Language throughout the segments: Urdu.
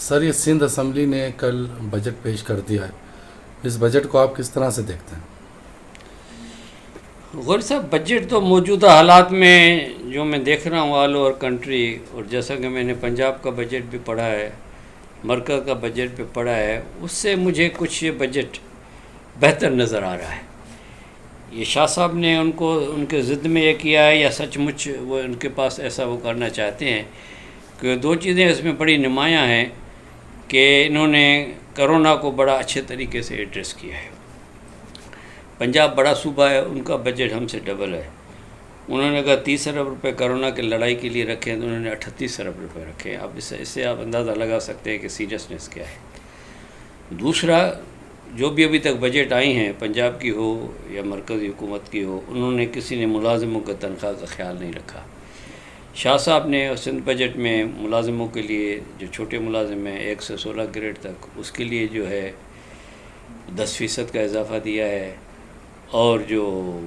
سر یہ سندھ اسمبلی نے کل بجٹ پیش کر دیا ہے، اس بجٹ کو آپ کس طرح سے دیکھتے ہیں؟ غور صاحب، بجٹ تو موجودہ حالات میں جو میں دیکھ رہا ہوں آل اوور کنٹری، اور جیسا کہ میں نے پنجاب کا بجٹ بھی پڑھا ہے، مرکز کا بجٹ بھی پڑھا ہے، اس سے مجھے کچھ یہ بجٹ بہتر نظر آ رہا ہے۔ یہ شاہ صاحب نے ان کے ضد میں یہ کیا ہے یا سچ مچ وہ ان کے پاس ایسا وہ کرنا چاہتے ہیں کہ دو چیزیں اس میں بڑی نمایاں ہیں کہ انہوں نے کرونا کو بڑا اچھے طریقے سے ایڈریس کیا ہے۔ پنجاب بڑا صوبہ ہے، ان کا بجٹ ہم سے ڈبل ہے۔ انہوں نے اگر 30 ارب روپے کرونا کی لڑائی کے لیے رکھے ہیں تو انہوں نے 38 ارب روپے رکھے ہیں۔ اب اس سے آپ اندازہ لگا سکتے ہیں کہ سیریسنس کیا ہے۔ دوسرا، جو بھی ابھی تک بجٹ آئی ہیں، پنجاب کی ہو یا مرکزی حکومت کی ہو، انہوں نے کسی نے ملازموں کا تنخواہ کا خیال نہیں رکھا۔ شاہ صاحب نے سندھ بجٹ میں ملازموں کے لیے، جو چھوٹے ملازم ہیں 1 سے 16 گریڈ تک، اس کے لیے جو ہے 10% کا اضافہ دیا ہے، اور جو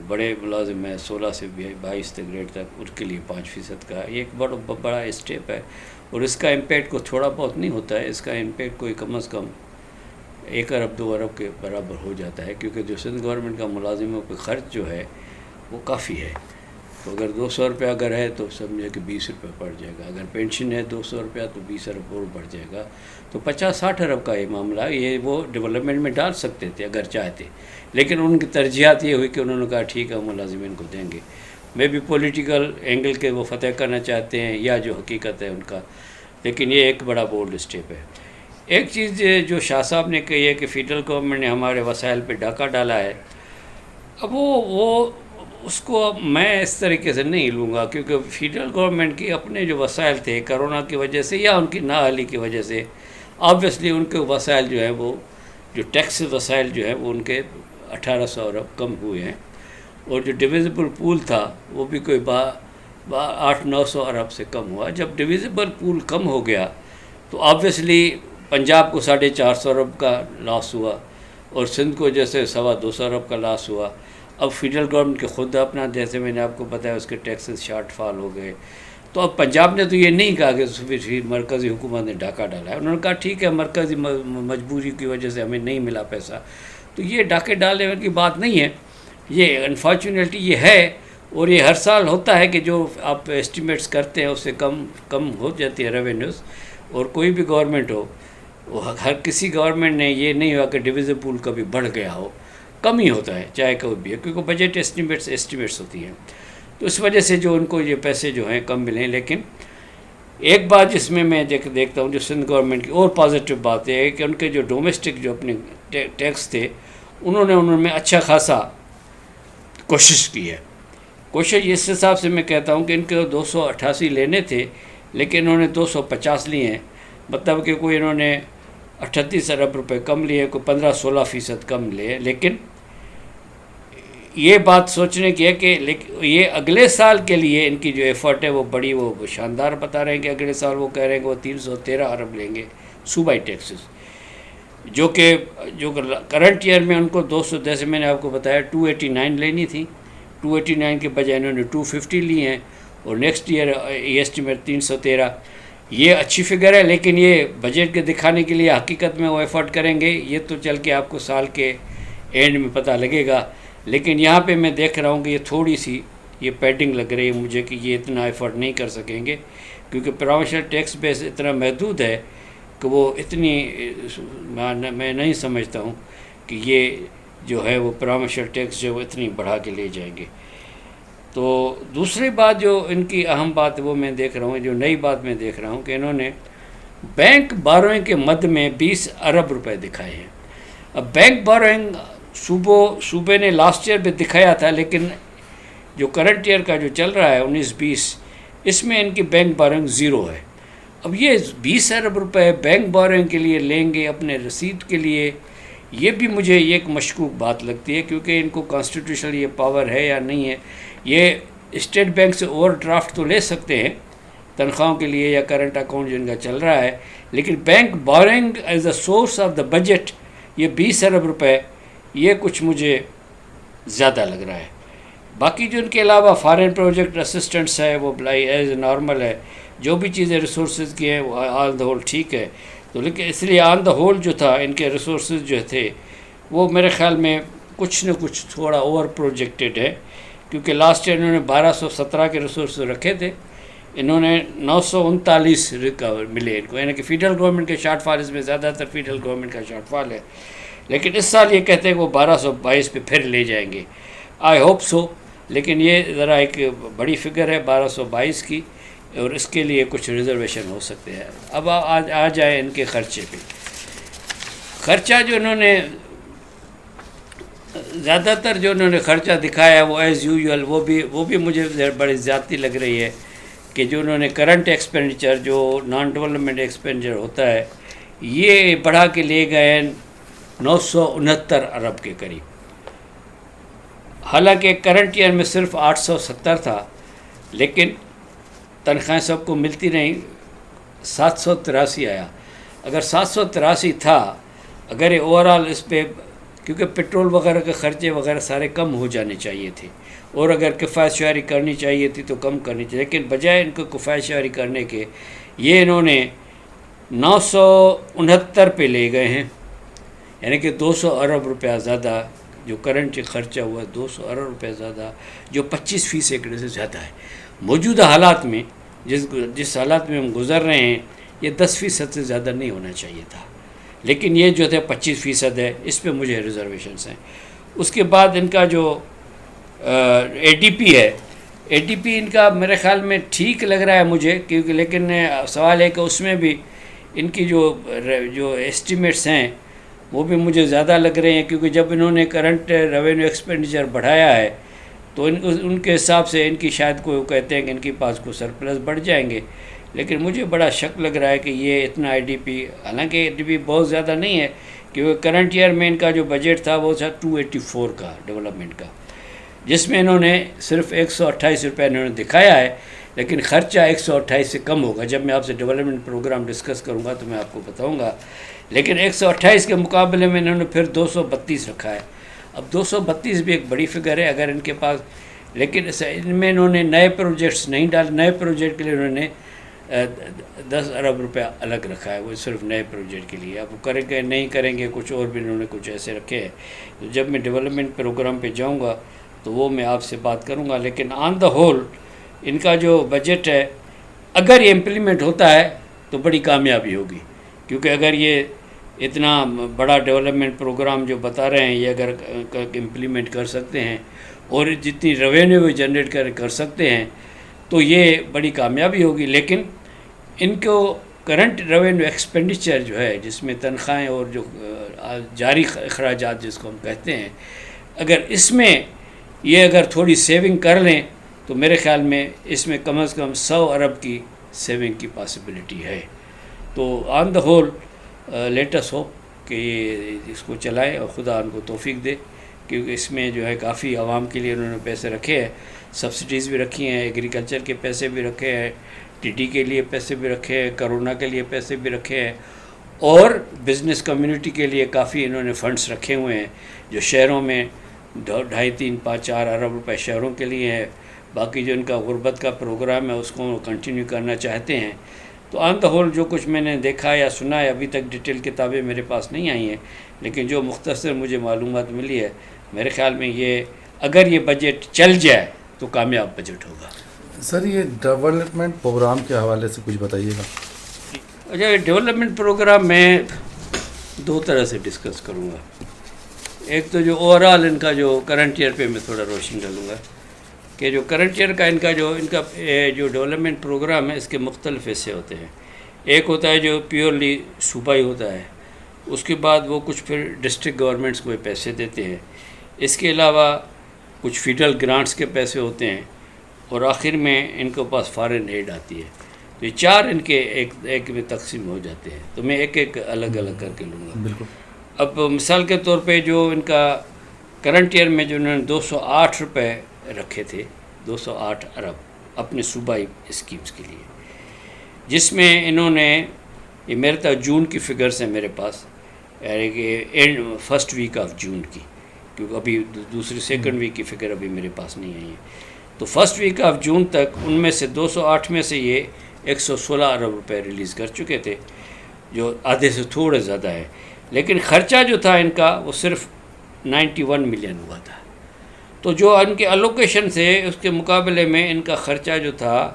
بڑے ملازم ہیں 16 سے 22 گریڈ تک، اس کے لیے 5% کا۔ یہ ایک بڑا اسٹیپ ہے، اور اس کا امپیکٹ کو تھوڑا بہت نہیں ہوتا ہے، اس کا امپیکٹ کوئی کم از کم 1 ارب 2 ارب کے برابر ہو جاتا ہے، کیونکہ جو سندھ گورنمنٹ کا ملازموں پہ خرچ جو ہے وہ کافی ہے۔ تو اگر 200 روپیہ اگر ہے تو سمجھے کہ 20 روپے پڑ جائے گا، اگر پینشن ہے 200 روپیہ تو 20 ارب اور بڑھ جائے گا، تو 50-60 ارب کا یہ معاملہ ہے۔ یہ وہ ڈیولپمنٹ میں ڈال سکتے تھے اگر چاہتے، لیکن ان کی ترجیحات یہ ہوئی کہ انہوں نے کہا ٹھیک ہے ہم ملازمین کو دیں گے۔ میں بھی پولیٹیکل اینگل کے وہ فتح کرنا چاہتے ہیں یا جو حقیقت ہے ان کا، لیکن یہ ایک بڑا بولڈ اسٹیپ ہے۔ ایک چیز جو شاہ صاحب نے کہی ہے کہ فیڈرل گورنمنٹ نے ہمارے وسائل پہ ڈاکہ ڈالا ہے، اب وہ اس کو میں اس طریقے سے نہیں لوں گا، کیونکہ فیڈرل گورنمنٹ کی اپنے جو وسائل تھے کرونا کی وجہ سے یا ان کی نااہلی کی وجہ سے، آبویسلی ان کے وسائل جو ہیں، وہ جو ٹیکس وسائل جو ہیں وہ ان کے 1800 ارب کم ہوئے ہیں، اور جو ڈویزیبل پول تھا وہ بھی کوئی 800-900 ارب سے کم ہوا۔ جب ڈویزیبل پول کم ہو گیا تو آبویسلی پنجاب کو 450 ارب کا لاس ہوا، اور سندھ کو جیسے 225 ارب کا لاس ہوا۔ اب فیڈرل گورنمنٹ کے خود اپنا، جیسے میں نے آپ کو بتایا، اس کے ٹیکسز شارٹ فال ہو گئے۔ تو اب پنجاب نے تو یہ نہیں کہا کہ مرکزی حکومت نے ڈاکہ ڈالا ہے، انہوں نے کہا ٹھیک ہے مرکزی مجبوری کی وجہ سے ہمیں نہیں ملا پیسہ، تو یہ ڈاکے ڈالنے کی بات نہیں ہے، یہ انفارچونیٹلی یہ ہے، اور یہ ہر سال ہوتا ہے کہ جو آپ ایسٹیمیٹس کرتے ہیں اس سے کم ہو جاتی ہے ریونیوز، اور کوئی بھی گورنمنٹ ہو، ہر کسی گورنمنٹ نے یہ نہیں ہوا کہ ڈویزن پول کبھی بڑھ گیا ہو، کم ہی ہوتا ہے چاہے کوئی بھی ہے، کیونکہ بجٹ ایسٹیمیٹس ہوتی ہیں، تو اس وجہ سے جو ان کو یہ پیسے جو ہیں کم ملیں۔ لیکن ایک بات جس میں دیکھتا ہوں جو سندھ گورنمنٹ کی اور پازیٹیو بات یہ ہے کہ ان کے جو ڈومیسٹک جو اپنے ٹیکس تھے، انہوں نے اچھا خاصا کوشش کی ہے۔ کوشش اس حساب سے میں کہتا ہوں کہ ان کے 288 لینے تھے، لیکن انہوں نے 250 لیے ہیں، مطلب کہ کوئی انہوں نے 38 ارب روپے کم لیے، کوئی 15-16% کم لیے۔ لیکن یہ بات سوچنے کی ہے کہ یہ اگلے سال کے لیے ان کی جو ایفرٹ ہے وہ بڑی وہ شاندار بتا رہے ہیں کہ اگلے سال وہ کہہ رہے ہیں کہ وہ 313 ارب لیں گے صوبائی ٹیکسز، جو کرنٹ ایئر میں ان کو 200، جیسے میں نے آپ کو بتایا 289 لینی تھی، 289 کے بجائے انہوں نے 250 لی ہیں، اور نیکسٹ ایئر ایسٹیمیٹ 313۔ یہ اچھی فگر ہے، لیکن یہ بجٹ کے دکھانے کے لیے حقیقت میں وہ ایفرٹ کریں گے یہ تو چل کے آپ کو سال کے اینڈ میں پتہ لگے گا۔ لیکن یہاں پہ میں دیکھ رہا ہوں کہ یہ تھوڑی سی یہ پیڈنگ لگ رہی ہے مجھے کہ یہ اتنا ایفرٹ نہیں کر سکیں گے، کیونکہ پروونشل ٹیکس بیس اتنا محدود ہے کہ وہ اتنی، میں نہیں سمجھتا ہوں کہ یہ جو ہے وہ پروونشل ٹیکس جو وہ اتنی بڑھا کے لے جائیں گے۔ تو دوسری بات جو ان کی اہم بات ہے وہ میں دیکھ رہا ہوں، جو نئی بات میں دیکھ رہا ہوں کہ انہوں نے بینک باروئنگ کے مد میں 20 ارب روپے دکھائے ہیں۔ اب بینک باروئنگ صوبے نے لاسٹ ایئر بھی دکھایا تھا، لیکن جو کرنٹ ایئر کا جو چل رہا ہے 19-20، اس میں ان کی بینک باروئنگ 0 ہے۔ اب یہ 20 ارب روپے بینک باروئنگ کے لیے لیں گے اپنے رسید کے لیے، یہ بھی مجھے ایک مشکوک بات لگتی ہے، کیونکہ ان کو کانسٹیٹیوشنل یہ پاور ہے یا نہیں ہے۔ یہ اسٹیٹ بینک سے اوور ڈرافٹ تو لے سکتے ہیں تنخواہوں کے لیے یا کرنٹ اکاؤنٹ جن کا چل رہا ہے، لیکن bank boring as a source of the budget یہ 20 ارب روپے، یہ کچھ مجھے زیادہ لگ رہا ہے۔ باقی جو ان کے علاوہ فارن پروجیکٹ اسسٹنٹس ہے وہ ایز نارمل ہے، جو بھی چیزیں ریسورسز کی ہیں وہ آل دا ہول ٹھیک ہے، تو لیکن اس لیے آن دا ہول جو تھا ان کے ریسورسز جو تھے وہ میرے خیال میں کچھ نہ کچھ تھوڑا اوور پروجیکٹڈ ہے، کیونکہ لاسٹ ایئر انہوں نے 1217 کے ریسورسز رکھے تھے، انہوں نے 939 ریکور ملے ان کو، یعنی کہ فیڈرل گورنمنٹ کے شارٹ فال، اس میں زیادہ تر فیڈرل گورنمنٹ کا شارٹ فال ہے، لیکن اس سال یہ کہتے ہیں کہ وہ 1222 پہ پھر لے جائیں گے. آئی ہوپ سو، لیکن یہ ذرا ایک بڑی فگر ہے 1222 کی، اور اس کے لیے کچھ ریزرویشن ہو سکتے ہیں. اب آ جائے ان کے خرچے پہ. خرچہ جو انہوں نے زیادہ تر جو انہوں نے خرچہ دکھایا ہے وہ ایز یوزول وہ بھی مجھے بڑی زیادتی لگ رہی ہے کہ جو انہوں نے کرنٹ ایکسپینڈیچر جو نان ڈیولپمنٹ ایکسپینڈیچر ہوتا ہے یہ بڑھا کے لے گئے 969 ارب کے قریب. حالانکہ کرنٹ ایئر میں صرف 870 تھا، لیکن تنخواہیں سب کو ملتی رہیں، 783 آیا. اگر 783 تھا، اگر یہ اوور آل اس پہ، کیونکہ پٹرول وغیرہ کے خرچے وغیرہ سارے کم ہو جانے چاہیے تھے، اور اگر کفایت شعاری کرنی چاہیے تھی تو کم کرنی چاہیے، لیکن بجائے ان کو کفایت شعاری کرنے کے یہ انہوں نے 969 پہ لے گئے ہیں، یعنی کہ 200 ارب روپیہ زیادہ جو کرنٹ خرچہ ہوا ہے، 200 ارب روپیہ زیادہ، جو 25% سے زیادہ ہے. موجودہ حالات میں جس حالات میں ہم گزر رہے ہیں یہ 10% سے زیادہ نہیں ہونا چاہیے تھا، لیکن یہ جو تھے 25% ہے، اس پہ مجھے ریزرویشنس ہیں. اس کے بعد ان کا جو اے ڈی پی ہے، اے ڈی پی ان کا میرے خیال میں ٹھیک لگ رہا ہے مجھے، کیونکہ لیکن سوال ہے کہ اس میں بھی ان کی جو ایسٹیمیٹس ہیں وہ بھی مجھے زیادہ لگ رہے ہیں، کیونکہ جب انہوں نے کرنٹ ریونیو ایکسپینڈیچر بڑھایا ہے تو ان کے حساب سے ان کی شاید کوئی کہتے ہیں کہ ان کے پاس کو سرپلس بڑھ جائیں گے، لیکن مجھے بڑا شک لگ رہا ہے کہ یہ اتنا آئی ڈی پی، حالانکہ اے ڈی پی بہت زیادہ نہیں ہے، کیونکہ کرنٹ ایئر میں ان کا جو بجٹ تھا وہ تھا 284 کا ڈیولپمنٹ کا، جس میں انہوں نے صرف 128 روپے انہوں نے دکھایا ہے، لیکن خرچہ 128 سے کم ہوگا. جب میں آپ سے ڈیولپمنٹ پروگرام ڈسکس کروں گا تو میں آپ کو بتاؤں گا، لیکن 128 کے مقابلے میں انہوں نے پھر 232 رکھا ہے. اب 232 بھی ایک بڑی فگر ہے اگر ان کے پاس، لیکن ان میں انہوں نے نئے پروجیکٹس نہیں ڈالے، نئے پروجیکٹ کے لیے انہوں نے 10 ارب روپیہ الگ رکھا ہے، وہ صرف نئے پروجیکٹ کے لیے. اب کریں گے نہیں کریں گے، کچھ اور بھی انہوں نے کچھ ایسے رکھے ہیں. تو جب میں ڈیولپمنٹ پروگرام پہ جاؤں گا تو وہ میں آپ سے بات کروں گا، لیکن آن دا ہول ان کا جو بجٹ ہے اگر یہ امپلیمنٹ ہوتا ہے تو بڑی کامیابی ہوگی، کیونکہ اگر یہ اتنا بڑا ڈیولپمنٹ پروگرام جو بتا رہے ہیں یہ اگر امپلیمنٹ کر سکتے ہیں اور جتنی ریونیو جنریٹ کر سکتے ہیں تو یہ بڑی کامیابی ہوگی. لیکن ان کو کرنٹ ریونیو ایکسپینڈیچر جو ہے جس میں تنخواہیں اور جو جاری اخراجات جس کو ہم کہتے ہیں، اگر اس میں یہ اگر تھوڑی سیونگ کر لیں تو میرے خیال میں اس میں کم از کم 100 ارب کی سیونگ کی پاسبلٹی ہے. تو آن دا ہول لیٹس ہو کہ یہ اس کو چلائیں اور خدا ان کو توفیق دے، کیونکہ اس میں جو ہے کافی عوام کے لیے انہوں نے پیسے رکھے ہیں، سبسڈیز بھی رکھی ہیں، ایگریکلچر کے پیسے بھی رکھے ہیں، ٹی ڈی کے لیے پیسے بھی رکھے ہیں، کرونا کے لیے پیسے بھی رکھے ہیں، اور بزنس کمیونٹی کے لیے کافی انہوں نے فنڈز رکھے ہوئے ہیں جو شہروں میں 2.5 3 5 4 ارب روپے شہروں کے لیے ہے. باقی جو ان کا غربت کا پروگرام ہے اس کو کنٹینیو کرنا چاہتے ہیں. تو آن دا ہول جو کچھ میں نے دیکھا یا سنا ہے، ابھی تک ڈیٹیل کتابیں میرے پاس نہیں آئی ہیں، لیکن جو مختصر مجھے معلومات ملی ہے میرے خیال میں یہ اگر یہ بجٹ چل جائے تو کامیاب بجٹ ہوگا. سر یہ ڈیولپمنٹ پروگرام کے حوالے سے کچھ بتائیے گا. اچھا، ڈیولپمنٹ پروگرام میں 2 طرح سے ڈسکس کروں گا. ایک تو جو اوور آل ان کا جو کرنٹ ایئر پہ میں تھوڑا روشنی ڈالوں گا کہ جو کرنٹ ایئر کا ان کا جو ڈیولپمنٹ پروگرام ہے اس کے مختلف حصے ہوتے ہیں. ایک ہوتا ہے جو پیورلی صوبائی ہوتا ہے، اس کے بعد وہ کچھ پھر ڈسٹرکٹ گورنمنٹس کو پیسے دیتے ہیں، اس کے علاوہ کچھ فیڈرل گرانٹس کے پیسے ہوتے ہیں، اور آخر میں ان کے پاس فارن ایڈ آتی ہے. تو یہ 4 ان کے ایک میں تقسیم ہو جاتے ہیں. تو میں ایک الگ الگ کر کے لوں گا. بالکل. اب مثال کے طور پہ جو ان کا کرنٹ ایئر میں جو انہوں نے 208 روپے رکھے تھے، 208 ارب اپنے صوبائی اسکیمز کے لیے، جس میں انہوں نے، یہ میرے تک جون کی فگرز ہیں میرے پاس، یعنی کہ فرسٹ ویک آف جون کی، کیونکہ ابھی دوسری سیکنڈ ویک کی فگر ابھی میرے پاس نہیں آئی ہے. تو فرسٹ ویک آف جون تک ان میں سے 208 میں سے یہ 116 ارب روپے ریلیز کر چکے تھے، جو آدھے سے تھوڑا زیادہ ہے، لیکن خرچہ جو تھا ان کا وہ صرف 91 ملین ہوا تھا. تو جو ان کے الوکیشن سے اس کے مقابلے میں ان کا خرچہ جو تھا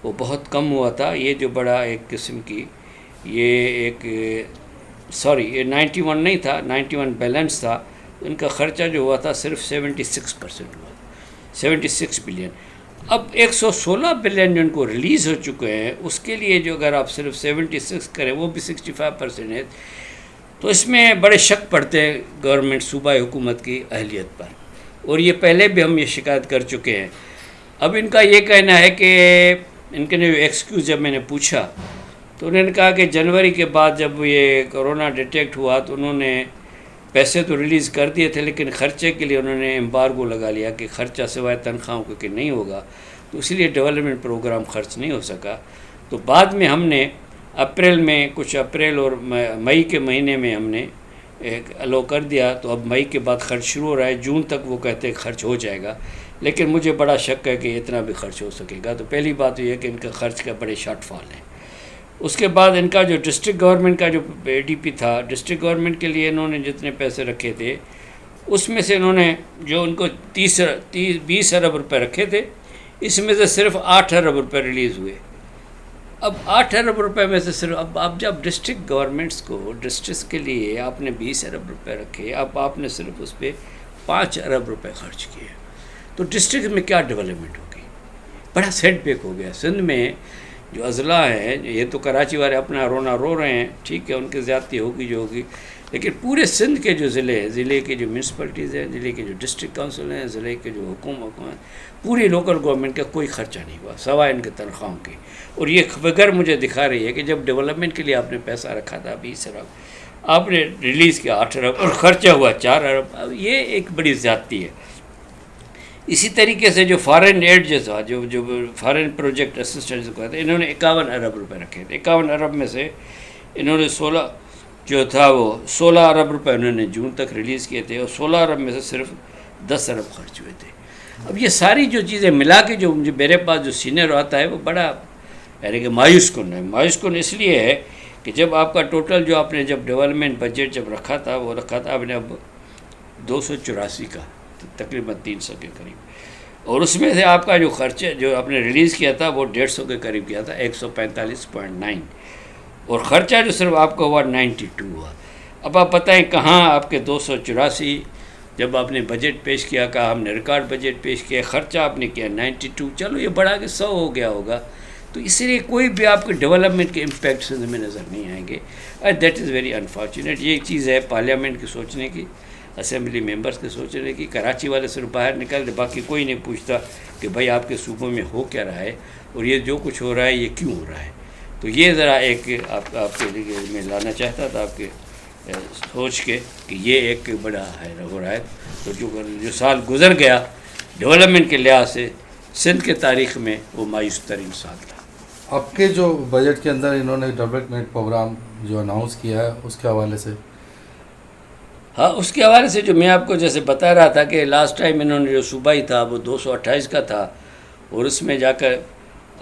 وہ بہت کم ہوا تھا. یہ جو بڑا ایک قسم کی یہ ایک یہ 91 نہیں تھا، 91 بیلنس تھا. ان کا خرچہ جو ہوا تھا صرف 76% ہوا تھا، 76 بلین. اب 116 بلین جو ان کو ریلیز ہو چکے ہیں، اس کے لیے جو اگر آپ صرف 76 کریں، وہ بھی 65% ہے، تو اس میں بڑے شک پڑتے ہیں گورنمنٹ صوبائی حکومت کی اہلیت پر. اور یہ پہلے بھی ہم یہ شکایت کر چکے ہیں. اب ان کا یہ کہنا ہے کہ ان کے جو ایکسکیوز جب میں نے پوچھا تو انہوں نے کہا کہ جنوری کے بعد جب یہ کرونا ڈیٹیکٹ ہوا تو انہوں نے پیسے تو ریلیز کر دیے تھے، لیکن خرچے کے لیے انہوں نے ایمبارگو لگا لیا کہ خرچہ سوائے تنخواہوں کے کہ نہیں ہوگا، تو اسی لیے ڈیولپمنٹ پروگرام خرچ نہیں ہو سکا. تو بعد میں ہم نے اپریل اور مئی کے مہینے میں ہم نے ایک الو کر دیا. تو اب مئی کے بعد خرچ شروع ہو رہا ہے، جون تک وہ کہتے ہیں خرچ ہو جائے گا، لیکن مجھے بڑا شک ہے کہ اتنا بھی خرچ ہو سکے گا. تو پہلی بات یہ ہے کہ ان کا خرچ کا بڑے شارٹ فال ہیں. اس کے بعد ان کا جو ڈسٹرکٹ گورنمنٹ کا جو اے ڈی پی تھا، ڈسٹرکٹ گورنمنٹ کے لیے انہوں نے جتنے پیسے رکھے تھے اس میں سے انہوں نے جو ان کو 20 ارب روپے رکھے تھے، اس میں سے صرف 8 ارب روپے ریلیز ہوئے. اب 8 ارب روپے میں سے صرف اب جب ڈسٹرکٹ گورنمنٹس کو ڈسٹرکٹس کے لیے آپ نے 20 ارب روپے رکھے، اب آپ نے صرف اس پہ 5 ارب روپے خرچ کیے، تو ڈسٹرکٹ میں کیا ڈیولپمنٹ ہوگی؟ بڑا سیٹ بیک ہو گیا. سندھ میں جو اضلاع ہیں، یہ تو کراچی والے اپنا رونا رو رہے ہیں، ٹھیک ہے ان کی زیادتی ہوگی جو ہوگی، لیکن پورے سندھ کے جو ضلع کے جو میونسپلٹیز ہیں، ضلع کے جو ڈسٹرکٹ کونسل ہیں، ضلع کے جو حکومت پوری لوکل گورنمنٹ کا کوئی خرچہ نہیں ہوا سوائے ان کے تنخواہوں کے. اور یہ فگر مجھے دکھا رہی ہے کہ جب ڈیولپمنٹ کے لیے آپ نے پیسہ رکھا تھا 20 ارب، آپ نے ریلیز کیا 8 ارب اور خرچہ ہوا 4 ارب. اب یہ ایک بڑی زیادتی ہے. اسی طریقے سے جو فارن ایڈ جو تھا، جو فارن پروجیکٹ اسسٹنس کو کہتے ہیں، انہوں نے 51 ارب روپے رکھے تھے. 51 ارب میں سے انہوں نے 16 ارب روپے انہوں نے جون تک ریلیز کیے تھے، اور 16 ارب میں سے صرف 10 ارب خرچ ہوئے تھے. اب یہ ساری جو چیزیں ملا کے جو مجھے میرے پاس جو سینئر آتا ہے وہ بڑا یعنی کہ مایوس کن ہے. مایوس کن اس لیے ہے کہ جب آپ کا ٹوٹل جو آپ نے جب ڈیولپمنٹ بجٹ جب رکھا تھا وہ رکھا تھا آپ نے اب 284 کا، تقریباً 300 کے قریب، اور اس میں سے آپ کا جو خرچہ جو آپ نے ریلیز کیا تھا وہ 150 کے قریب کیا تھا، 145.9، اور خرچہ جو صرف آپ کا ہوا 92 ہوا. اب آپ بتائیں کہاں آپ کے 284 جب آپ نے بجٹ پیش کیا، کہا ہم نے ریکارڈ بجٹ پیش کیا، خرچہ آپ نے کیا 92، چلو یہ بڑھا کے 100 ہو گیا ہوگا. تو اس لیے کوئی بھی آپ کے ڈیولپمنٹ کے امپیکٹس میں نظر نہیں آئیں گے. That is very unfortunate. یہ ایک چیز ہے پارلیمنٹ کی سوچنے کی، اسمبلی ممبرس کے سوچنے کی. کراچی والے صرف باہر نکل دے، باقی کوئی نہیں پوچھتا کہ بھائی آپ کے صوبوں میں ہو کیا رہا ہے اور یہ جو کچھ ہو رہا ہے یہ کیوں ہو رہا ہے. تو یہ ذرا ایک آپ کے لیے میں لانا چاہتا تھا آپ کے سوچ کے کہ یہ ایک بڑا ہے ہو رہا ہے. تو جو سال گزر گیا ڈیولپمنٹ کے لحاظ سے سندھ کے تاریخ میں وہ مایوس ترین سال تھا. آپ کے جو بجٹ کے اندر انہوں نے ڈیولپمنٹ پروگرام جو اناؤنس کیا ہے اس کے حوالے سے؟ ہاں، اس کے حوالے سے جو میں آپ کو جیسے بتا رہا تھا کہ لاسٹ ٹائم انہوں نے جو صوبائی تھا وہ 228 کا تھا، اور اس میں جا کر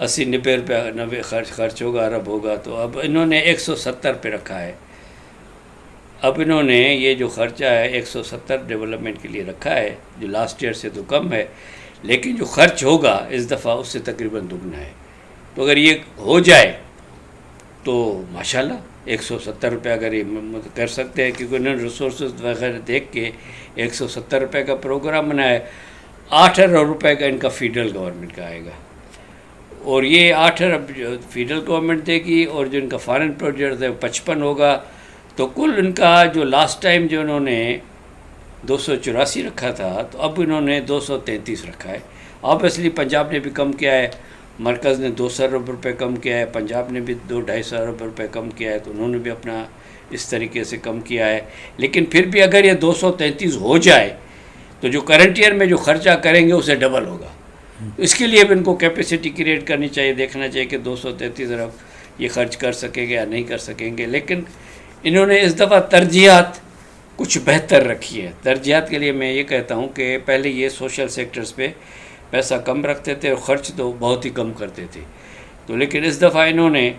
80-90 روپیہ 90 خرچ ہوگا، ارب ہوگا. تو اب انہوں نے 170 پہ رکھا ہے. اب انہوں نے یہ جو خرچہ ہے 170 ڈیولپمنٹ کے لیے رکھا ہے، جو لاسٹ ایئر سے تو کم ہے، لیکن جو خرچ ہوگا اس دفعہ اس سے تقریباً دگنا ہے. تو اگر یہ ہو جائے تو ماشاءاللہ 170 روپے اگر یہ کر سکتے ہیں، کیونکہ انہوں نے ریسورسز وغیرہ دیکھ کے 170 روپے کا پروگرام بنایا ہے. 8 ارب روپے کا ان کا فیڈرل گورنمنٹ کا آئے گا، اور یہ 8 ارب فیڈرل گورنمنٹ دے گی، اور جو ان کا فارن پروجیکٹ ہے 55 ہوگا. تو کل ان کا جو لاسٹ ٹائم جو انہوں نے 284 رکھا تھا، تو اب انہوں نے 233 رکھا ہے. آبویسلی پنجاب نے بھی کم کیا ہے، مرکز نے 200 ارب روپے کم کیا ہے، پنجاب نے بھی 200-250 ارب روپے کم کیا ہے، تو انہوں نے بھی اپنا اس طریقے سے کم کیا ہے. لیکن پھر بھی اگر یہ 233 ہو جائے تو جو کرنٹ ایئر میں جو خرچہ کریں گے اسے ڈبل ہوگا. اس کے لیے بھی ان کو کیپیسٹی کریٹ کرنی چاہیے، دیکھنا چاہیے کہ 233 ارب یہ خرچ کر سکیں گے یا نہیں کر سکیں گے. لیکن انہوں نے اس دفعہ ترجیحات کچھ بہتر رکھی ہے. ترجیحات کے لیے میں یہ کہتا ہوں کہ پہلے یہ سوشل سیکٹرز پہ پیسہ کم رکھتے تھے اور خرچ تو بہت ہی کم کرتے تھے. تو لیکن اس دفعہ انہوں نے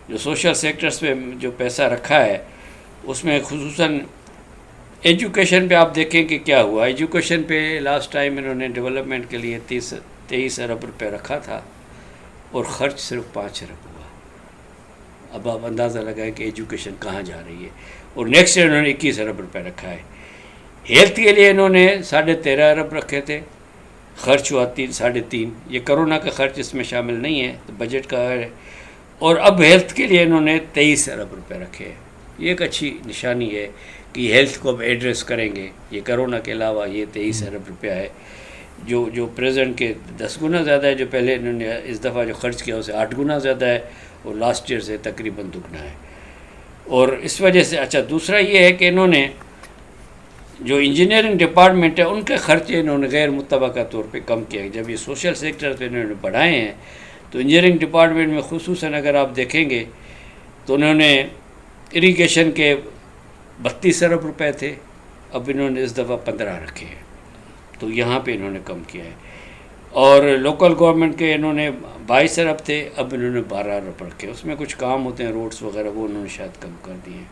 جو سوشل سیکٹرز پہ جو پیسہ رکھا ہے اس میں خصوصاً ایجوکیشن پہ آپ دیکھیں کہ کیا ہوا. ایجوکیشن پہ لاسٹ ٹائم انہوں نے ڈیولپمنٹ کے لیے 23 ارب روپے رکھا تھا اور خرچ صرف 5 ارب ہوا. اب آپ اندازہ لگائیں کہ ایجوکیشن کہاں جا رہی ہے. اور نیکسٹ ایئر انہوں نے 21 ارب روپے رکھا ہے. ہیلتھ کے لیے انہوں نے 13.5 ارب رکھے تھے, خرچ ہوا 3.5. یہ کرونا کا خرچ اس میں شامل نہیں ہے, تو بجٹ کا ہے. اور اب ہیلتھ کے لیے انہوں نے 23 ارب روپے رکھے ہیں. یہ ایک اچھی نشانی ہے کہ ہیلتھ کو اب ایڈریس کریں گے. یہ کرونا کے علاوہ یہ 23 ارب روپیہ ہے جو پریزنٹ کے 10 گنا زیادہ ہے. جو پہلے انہوں نے اس دفعہ جو خرچ کیا اسے 8 گنا زیادہ ہے, اور لاسٹ ایئر سے تقریباً دگنا ہے. اور اس وجہ سے اچھا دوسرا یہ ہے کہ انہوں نے جو انجینئرنگ ڈپارٹمنٹ ہے ان کے خرچے انہوں نے غیر متبقع طور پہ کم کیا. جب یہ سوشل سیکٹر پہ انہوں نے بڑھائے ہیں تو انجینئرنگ ڈپارٹمنٹ میں خصوصاً اگر آپ دیکھیں گے تو انہوں نے اریگیشن کے 32 ارب روپے تھے, اب انہوں نے اس دفعہ 15 رکھے ہیں, تو یہاں پہ انہوں نے کم کیا ہے. اور لوکل گورنمنٹ کے انہوں نے 22 ارب تھے, اب انہوں نے 12 ارب رکھے. اس میں کچھ کام ہوتے ہیں روڈز وغیرہ, وہ انہوں نے شاید کم کر دیے ہیں.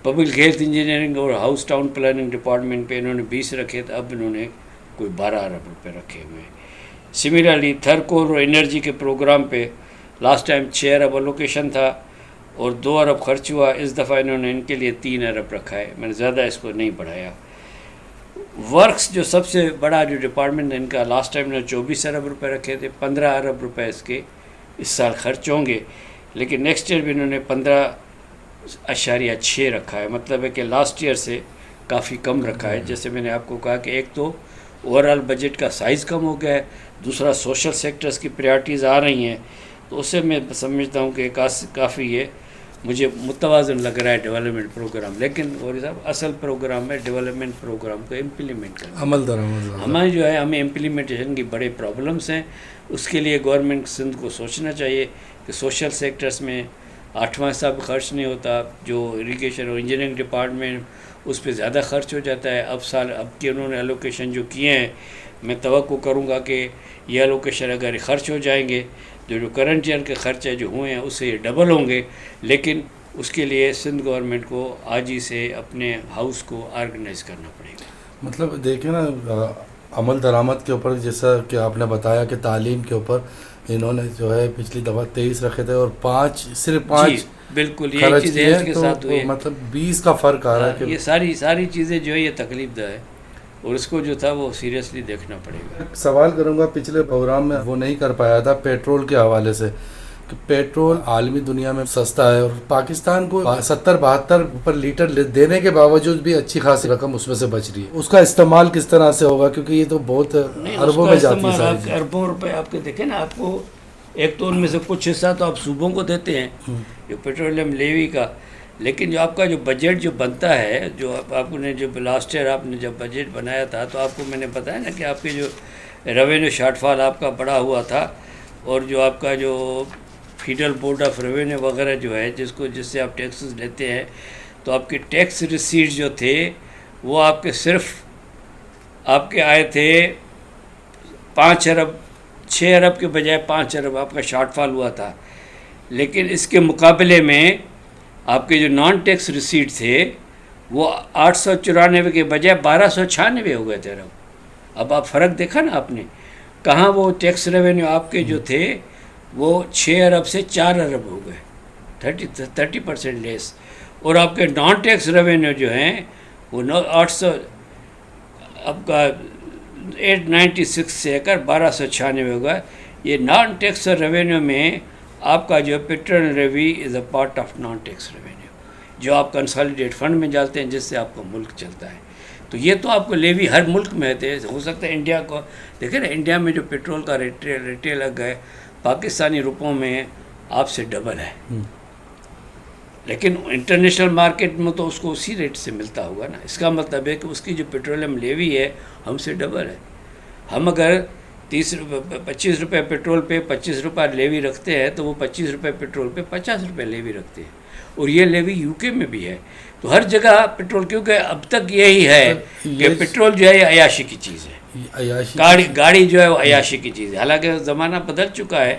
پبلک ہیلتھ انجینئرنگ اور ہاؤس ٹاؤن پلاننگ ڈپارٹمنٹ پہ انہوں نے 20 رکھے تھے, اب انہوں نے کوئی 12 ارب روپے رکھے ہوئے ہیں. سملرلی تھرکول اور انرجی کے پروگرام پہ لاسٹ ٹائم 6 ارب الوکیشن تھا اور 2 ارب خرچ ہوا. اس دفعہ انہوں نے ان کے لیے 3 ارب رکھا ہے. میں نے زیادہ اس کو نہیں بڑھایا. ورکس جو سب سے بڑا جو ڈپارٹمنٹ ہے ان کا, لاسٹ ٹائم نے 24 ارب روپے رکھے تھے. 15 ارب روپے اس کے اس سال خرچ ہوں گے, لیکن نیکسٹ ایئر بھی انہوں نے 15.6 رکھا ہے. مطلب ہے کہ لاسٹ ایئر سے کافی کم رکھا ہے. جیسے میں نے آپ کو کہا کہ ایک تو اوور آل بجٹ کا سائز کم ہو گیا ہے, دوسرا سوشل سیکٹرز کی پریارٹیز آ رہی ہیں, تو اس سے میں سمجھتا ہوں کہ کافی یہ مجھے متوازن لگ رہا ہے ڈیولپمنٹ پروگرام. لیکن غوری صاحب اصل پروگرام ہے ڈیولپمنٹ پروگرام کو امپلیمنٹ کرنا. عمل درآمد ہمیں جو ہے ہمیں امپلیمنٹیشن کی بڑے پرابلمس ہیں. اس کے لیے گورنمنٹ سندھ کو سوچنا چاہیے کہ سوشل سیکٹرز میں 8واں حصہ بھی خرچ نہیں ہوتا. جو اریگیشن اور انجینئرنگ ڈپارٹمنٹ اس پہ زیادہ خرچ ہو جاتا ہے. اب کے انہوں نے الوکیشن جو کیے ہیں, میں توقع کروں گا کہ یہ الوکیشن اگر خرچ ہو جائیں گے جو کرنٹ ایئر کے خرچے جو ہوئے ہیں اس سے یہ ڈبل ہوں گے. لیکن اس کے لیے سندھ گورنمنٹ کو آج ہی سے اپنے ہاؤس کو آرگنائز کرنا پڑے گا. مطلب دیکھیں نا, عمل درآمد کے اوپر جیسا کہ آپ نے بتایا کہ تعلیم کے اوپر انہوں نے جو ہے پچھلی دفعہ 23 رکھے تھے اور 5 بالکل یہ چیز ہیلتھ کے ساتھ ہوئی ہے. مطلب 20 کا فرق آ رہا ہے کہ یہ ساری چیزیں جو ہے یہ تکلیف دہ ہے, اور اس کو جو تھا وہ سیریسلی دیکھنا پڑے گا. سوال کروں گا, پچھلے پروگرام میں وہ نہیں کر پایا تھا پیٹرول کے حوالے سے, کہ پیٹرول عالمی دنیا میں سستا ہے اور پاکستان کو 70-72 پر لیٹر دینے کے باوجود بھی اچھی خاصی رقم اس میں سے بچ رہی ہے. اس کا استعمال کس طرح سے ہوگا, کیونکہ یہ تو بہت اربوں میں جاتی ہے. اربوں روپے آپ کے دیکھیں نا, آپ کو ایک تو ان میں سے کچھ حصہ تو آپ صوبوں کو دیتے ہیں جو پیٹرولیم لیوی کا, لیکن جو آپ کا جو بجٹ جو بنتا ہے, جو آپ نے جو لاسٹ ایئر آپ نے جب بجٹ بنایا تھا تو آپ کو میں نے بتایا نا کہ آپ کے جو ریونیو شارٹ فال آپ کا بڑا ہوا تھا, اور جو آپ کا جو فیڈرل بورڈ آف ریونیو وغیرہ جو ہے جس سے آپ ٹیکسز لیتے ہیں, تو آپ کے ٹیکس ریسیٹ جو تھے وہ آپ کے صرف آپ کے آئے تھے 5 ارب 6 ارب کے بجائے 5 ارب آپ کا شارٹ فال ہوا تھا. لیکن اس کے مقابلے میں آپ کے جو نان ٹیکس ریسیٹ تھے وہ 894 کے بجائے 1296 ہو گئے تھے ارب. اب آپ فرق دیکھا نا آپ نے, کہاں وہ ٹیکس ریونیو آپ کے جو تھے وہ 6 ارب سے 4 ارب ہو گئے, 30% لیس. اور آپ کے نان ٹیکس ریونیو جو ہیں وہ 800 آپ کا 896 سے کر 1296 ہوگا. یہ نان ٹیکس ریونیو میں آپ کا جو petrol levy is a part of non tax revenue, جو آپ کنسالیڈیٹ فنڈ میں ڈالتے ہیں جس سے آپ کا ملک چلتا ہے. تو یہ تو آپ کو لیوی ہر ملک میں ہے. ہو سکتا ہے انڈیا کو دیکھیں نا, انڈیا میں جو پیٹرول کا ریٹیل ہے پاکستانی روپوں میں آپ سے ڈبل ہے, لیکن انٹرنیشنل مارکیٹ میں تو اس کو اسی ریٹ سے ملتا ہوگا نا. اس کا مطلب ہے کہ اس کی جو پیٹرولیم لیوی ہے ہم سے ڈبل ہے. ہم اگر 25 روپے پیٹرول پہ 25 روپے لیوی رکھتے ہیں تو وہ 25 روپے پیٹرول پہ 50 روپے لیوی رکھتے ہیں, اور یہ لیوی یو کے میں بھی ہے. تو ہر جگہ پیٹرول, کیونکہ اب تک یہی ہے کہ پیٹرول جو ہے یہ عیاشی کی چیز ہے, گاڑی جو ہے وہ عیاشی کی چیز ہے. حالانکہ زمانہ بدل چکا ہے,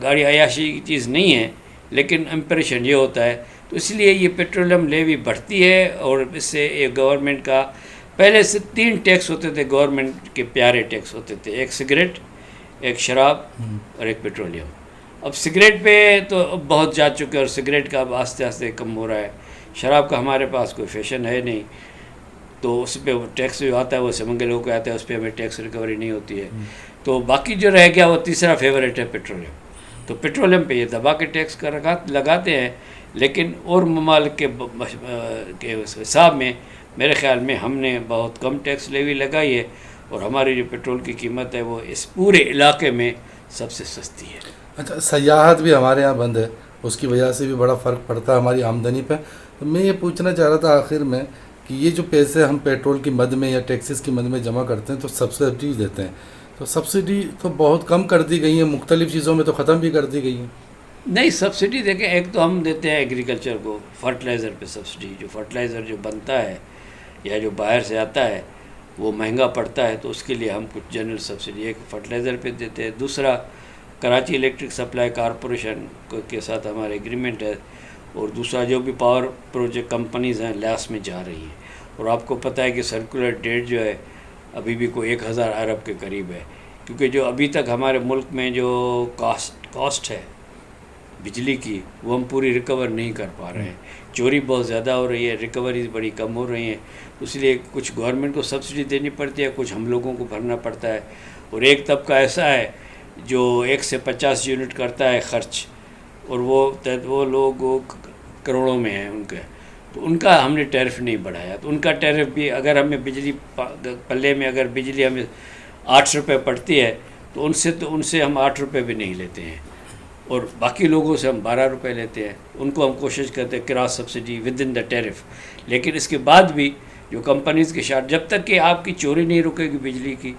گاڑی عیاشی کی چیز نہیں ہے, لیکن امپریشن یہ ہوتا ہے. تو اس لیے یہ پیٹرولیم لیوی بڑھتی ہے اور اس سے ایک گورنمنٹ کا پہلے سے 3 ٹیکس ہوتے تھے گورنمنٹ کے پیارے ٹیکس ہوتے تھے, ایک سگریٹ, ایک شراب اور ایک پیٹرولیم. اب سگریٹ پہ تو اب بہت جا چکے اور سگریٹ کا اب آہستہ آہستہ کم ہو رہا ہے. شراب کا ہمارے پاس کوئی فیشن ہے نہیں, تو اس پہ ٹیکس جو آتا ہے وہ سمنگے لوگوں کو آتا ہے, اس پہ ہمیں ٹیکس ریکوری نہیں ہوتی ہے. تو باقی جو رہ گیا وہ تیسرا فیوریٹ ہے پیٹرولیم. تو پیٹرولیم پہ یہ دبا کے ٹیکس کا لگاتے ہیں, لیکن اور ممالک کے حساب میں میرے خیال میں ہم نے بہت کم ٹیکس لیوی لگائی ہے, اور ہماری جو پیٹرول کی قیمت ہے وہ اس پورے علاقے میں سب سے سستی ہے. اچھا, سیاحت بھی ہمارے یہاں بند ہے, اس کی وجہ سے بھی بڑا فرق پڑتا ہے ہماری آمدنی پہ. تو میں یہ پوچھنا چاہ رہا تھا آخر میں کہ یہ جو پیسے ہم پیٹرول کی مد میں یا ٹیکسز کی مد میں جمع کرتے ہیں تو سبسڈی دیتے ہیں, تو سبسڈی تو بہت کم کر دی گئی ہیں, مختلف چیزوں میں تو ختم بھی کر دی گئی ہیں. نہیں, سبسڈی دیکھیں, ایک تو ہم دیتے ہیں ایگریکلچر کو فرٹیلائزر پہ سبسڈی. جو فرٹیلائزر جو بنتا ہے یا جو باہر سے آتا ہے وہ مہنگا پڑتا ہے, تو اس کے لیے ہم کچھ جنرل سبسڈی ایک فرٹیلائزر پہ دیتے ہیں. دوسرا کراچی الیکٹرک سپلائی کارپوریشن کے ساتھ ہمارا ایگریمنٹ ہے, اور دوسرا جو بھی پاور پروجیکٹ کمپنیز ہیں لاس میں جا رہی ہیں. اور آپ کو پتہ ہے کہ سرکولر ڈیٹ جو ہے ابھی بھی کوئی 1000 ارب کے قریب ہے, کیونکہ جو ابھی تک ہمارے ملک میں جو کاسٹ ہے بجلی کی وہ ہم پوری ریکور نہیں کر پا رہے ہیں. چوری بہت زیادہ ہو رہی ہے, ریکوریز بڑی کم ہو رہی ہیں. اس لیے کچھ گورنمنٹ کو سبسڈی دینی پڑتی ہے, کچھ ہم لوگوں کو بھرنا پڑتا ہے. اور ایک طبقہ ایسا ہے جو 1 سے 50 یونٹ کرتا ہے خرچ, اور وہ لوگ کروڑوں میں ہیں ان کے, تو ان کا ہم نے ٹیرف نہیں بڑھایا. تو ان کا ٹیرف بھی اگر ہمیں بجلی پلے میں اگر بجلی ہمیں 8 روپے پڑتی ہے تو ان سے ہم 8 روپے بھی نہیں لیتے ہیں, اور باقی لوگوں سے ہم 12 روپے لیتے ہیں. ان کو ہم کوشش کرتے ہیں cross subsidy with in the tariff. لیکن اس کے بعد بھی جو کمپنیز کے شارٹ, جب تک کہ آپ کی چوری نہیں رکے گی بجلی کی,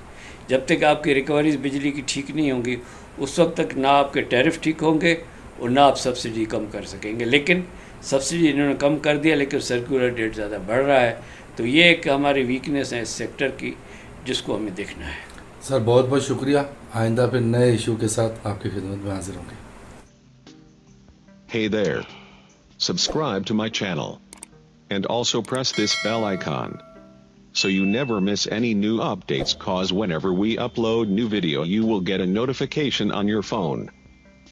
جب تک آپ کی ریکوریز بجلی کی ٹھیک نہیں ہوں گی, اس وقت تک نہ آپ کے ٹیرف ٹھیک ہوں گے اور نہ آپ سبسڈی کم کر سکیں گے. لیکن سبسڈی انہوں نے کم کر دیا, لیکن سرکولر ڈیٹ زیادہ بڑھ رہا ہے. تو یہ ایک ہماری ویکنیس ہے اس سیکٹر کی, جس کو ہمیں دیکھنا ہے. سر بہت بہت شکریہ. آئندہ پھر نئے ایشو کے ساتھ آپ کی خدمت میں حاضر ہوں گے. Hey there. Subscribe to my channel. And also press this bell icon, so you never miss any new updates, cause whenever we upload new video you will get a notification on your phone.